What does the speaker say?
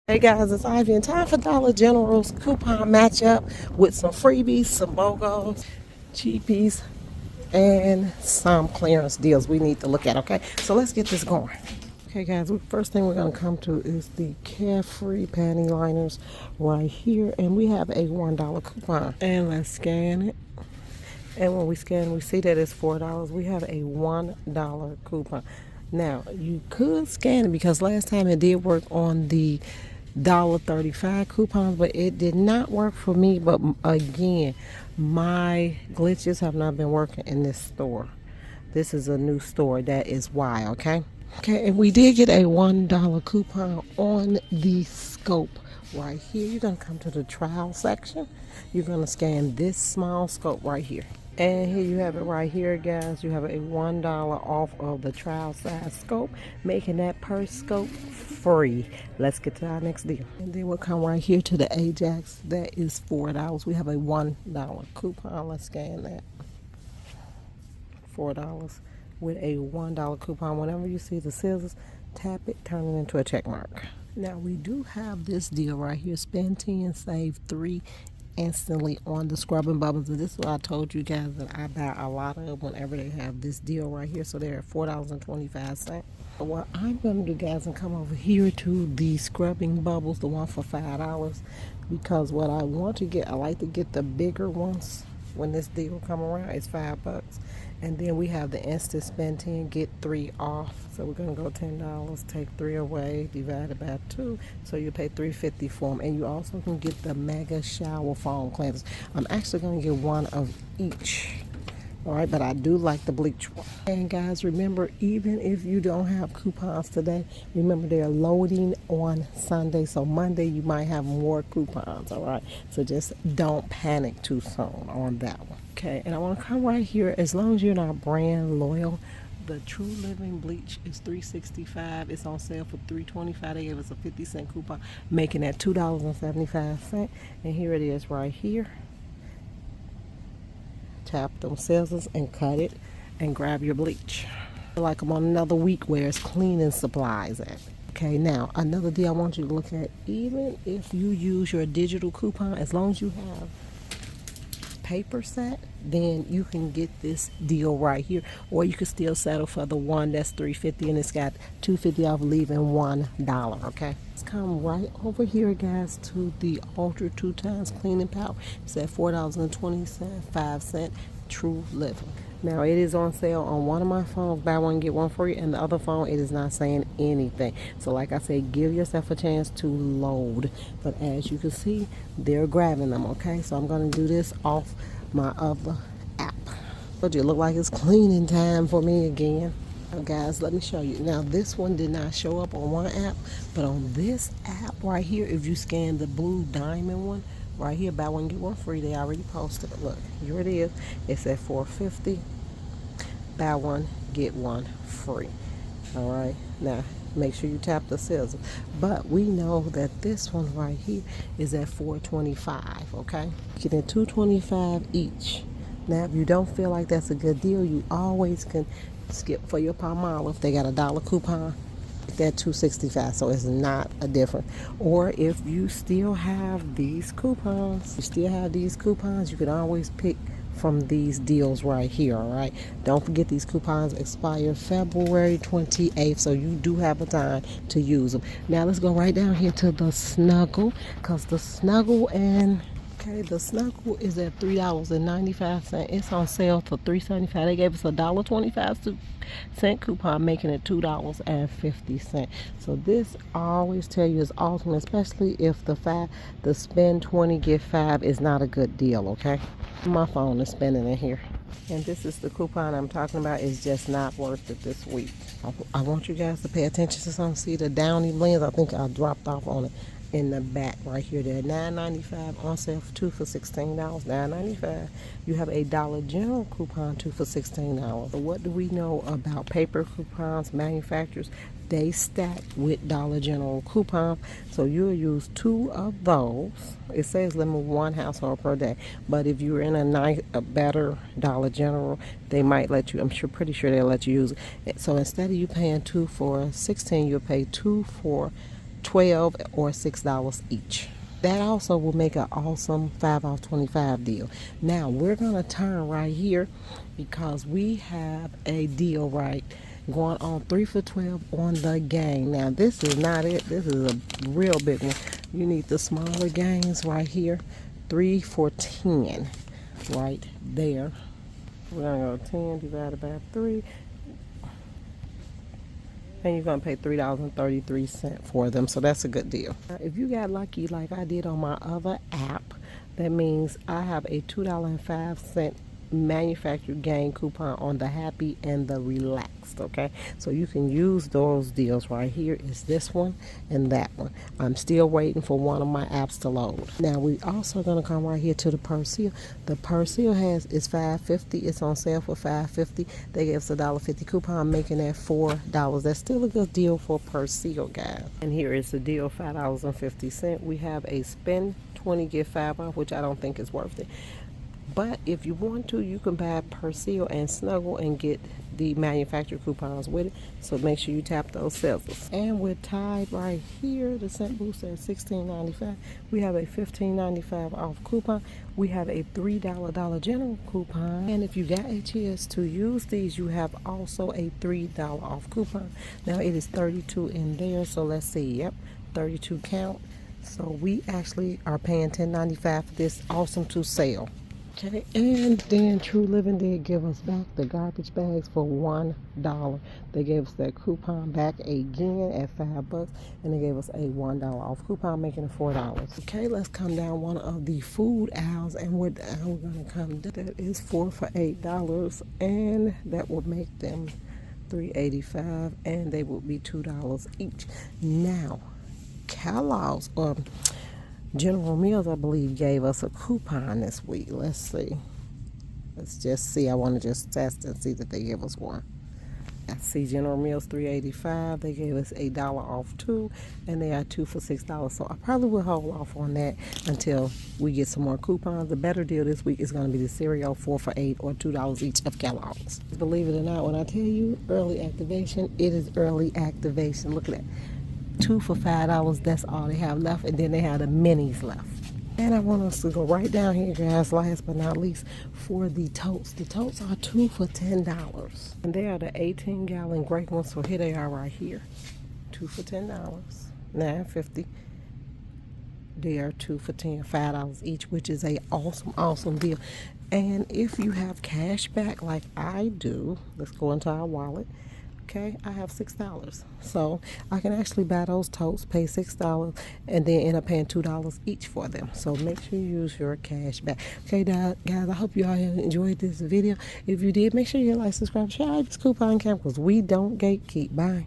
Hey guys, it's Ivy and time for Dollar General's coupon matchup with some freebies, some BOGOs, cheapies, and some clearance deals we need to look at, okay? So let's get this going. Okay guys, first thing we're going to come to is the Carefree panty liners right here, and we have a $1 coupon. And let's scan it. And when we scan, we see that it's $4. We have a $1 coupon. Now, you could scan it because last time it did work on the $1.35 coupons, but it did not work for me. But again, my glitches have not been working in this store. This is a new store. That is why, okay? Okay, and we did get a $1 coupon on the scope right here. You're going to come to the trial section. You're going to scan this small scope right here. And here you have it right here, guys. You have a $1 off of the trial size scope, making that per scope free. Let's get to our next deal. And then we'll come right here to the Ajax. That is $4. We have a $1 coupon. Let's scan that. $4 with a $1 coupon. Whenever you see the scissors, tap it, turn it into a check mark. Now we do have this deal right here. Spend 10, save 3 instantly on the scrubbing bubbles, and this is what I told you guys that I buy a lot of whenever they have this deal right here. So they're at $4.25. What I'm gonna do, guys, and come over here to the scrubbing bubbles, the one for $5, because what I want to get, I like to get the bigger ones when this deal come around. It's $5. And then we have the instant spend 10, get 3 off. So we're gonna go $10, take 3 away, divided by 2. So you pay $3.50 for them. And you also can get the mega shower foam cleansers. I'm actually gonna get one of each. All right, but I do like the bleach one. And guys, remember, even if you don't have coupons today, remember they're loading on Sunday. So Monday you might have more coupons, all right? So just don't panic too soon on that one. Okay, and I want to come right here. As long as you're not brand loyal, the True Living bleach is $3.65. It's on sale for $3.25. They gave us a 50-cent coupon, making that $2.75. And here it is right here. Tap them scissors and cut it and grab your bleach. Like I'm on another week where it's cleaning supplies at. Okay, now another deal I want you to look at. Even if you use your digital coupon, as long as you have paper set, then you can get this deal right here, or you can still settle for the one that's $3.50 and it's got $2.50 off, leaving $1. Okay, let's come right over here, guys, to the Ultra 2 times cleaning power. It's at $4.25. True Living. Now it is on sale on one of my phones, buy one get one free, and the other phone it is not saying anything. So like I said, give yourself a chance to load. But as you can see, they're grabbing them. Okay, so I'm going to do this off my other app. But it look like it's cleaning time for me again. Now guys, let me show you. Now this one did not show up on one app, but on this app right here, if you scan the blue diamond one right here, buy one get one free, they already posted it. Look, here it is. It's at $4.50. Buy one get one free. All right, now make sure you tap the scissors. But we know that this one right here is at $4.25. Okay, getting $2.25 each. Now if you don't feel like that's a good deal, you always can skip for your Palmolive. They got a $1 coupon. That $2.65, so it's not a difference. Or if you still have these coupons, you can always pick from these deals right here. All right, don't forget these coupons expire February 28th, so you do have a time to use them. Now let's go right down here to the Snuggle, because the Snuggle the Snuggle is at $3.95. It's on sale for $3.75. They gave us a $1.25 coupon, making it $2.50. So this I always tell you is awesome, especially if the spend 20 get 5 is not a good deal. Okay, my phone is spinning in here, and this is the coupon I'm talking about. It's just not worth it this week. I want you guys to pay attention to something. See the Downy blends? I think I dropped off on it in the back right here. They're $9.95 on sale for 2 for $16. $9.95. You have a Dollar General coupon 2 for $16. So what do we know about paper coupons? Manufacturers, they stack with Dollar General coupons, so you'll use 2 of those. It says limit 1 household per day, but if you're in a better Dollar General, they might let you. Pretty sure they'll let you use it. So instead of you paying 2 for $16, you'll pay 2 for $12 or $6 each. That also will make an awesome 5 off 25 deal. Now we're gonna turn right here because we have a deal right going on 3 for $12 on the game. Now this is not it. This is a real big one. You need the smaller games right here. 3 for $10 right there. We're gonna go 10 divided by 3. And you're going to pay $3.33 for them. So that's a good deal. If you got lucky like I did on my other app, that means I have a $2.05 manufactured gain coupon on the Happy and the Relaxed. Okay, so you can use those deals right here. Is this one and that one. I'm still waiting for one of my apps to load. Now we also going to come right here to the Persil. The Persil is $5.50. It's on sale for $5.50. They gave us a $1.50 coupon, making that $4. That's still a good deal for Persil, guys. And here is the deal, $5.50. We have a spend 20 get 5 off, which I don't think is worth it. But if you want to, you can buy Persil and Snuggle and get the manufacturer coupons with it. So make sure you tap those sellers. And with Tide right here, the scent booster at $16.95. We have a $15.95 off coupon. We have a $3 Dollar General coupon. And if you got a chance to use these, you have also a $3 off coupon. Now it is 32 in there. So let's see. Yep, 32 count. So we actually are paying $10.95 for this awesome to sale. Okay, and then True Living did give us back the garbage bags for $1. They gave us that coupon back again at $5, and they gave us a $1 off coupon, making it $4. Okay, let's come down one of the food aisles, and we're gonna come. That is 4 for $8, and that will make them $3.85, and they will be $2 each. Now, Kellogg's General Mills, I believe, gave us a coupon this week. Let's see. Let's just see. I want to just test and see that they gave us one. I see General Mills $3.85. They gave us a $1 off too, and they are 2 for $6. So I probably will hold off on that until we get some more coupons. The better deal this week is going to be the cereal, 4 for $8 or $2 each of Kellogg's. Believe it or not, when I tell you early activation, it is early activation. Look at that. 2 for $5, that's all they have left, and then they have the minis left. And I want us to go right down here, guys, last but not least, for the totes. The totes are 2 for $10, and they are the 18-gallon gray ones, so here they are right here. 2 for $10, $9.50. They are 2 for $10, $5 each, which is a awesome deal. And if you have cash back like I do, let's go into our wallet. Okay, I have $6, so I can actually buy those totes, pay $6, and then end up paying $2 each for them. So make sure you use your cash back. Okay, guys, I hope you all enjoyed this video. If you did, make sure you like, subscribe, share this coupon camp, because we don't gatekeep. Bye.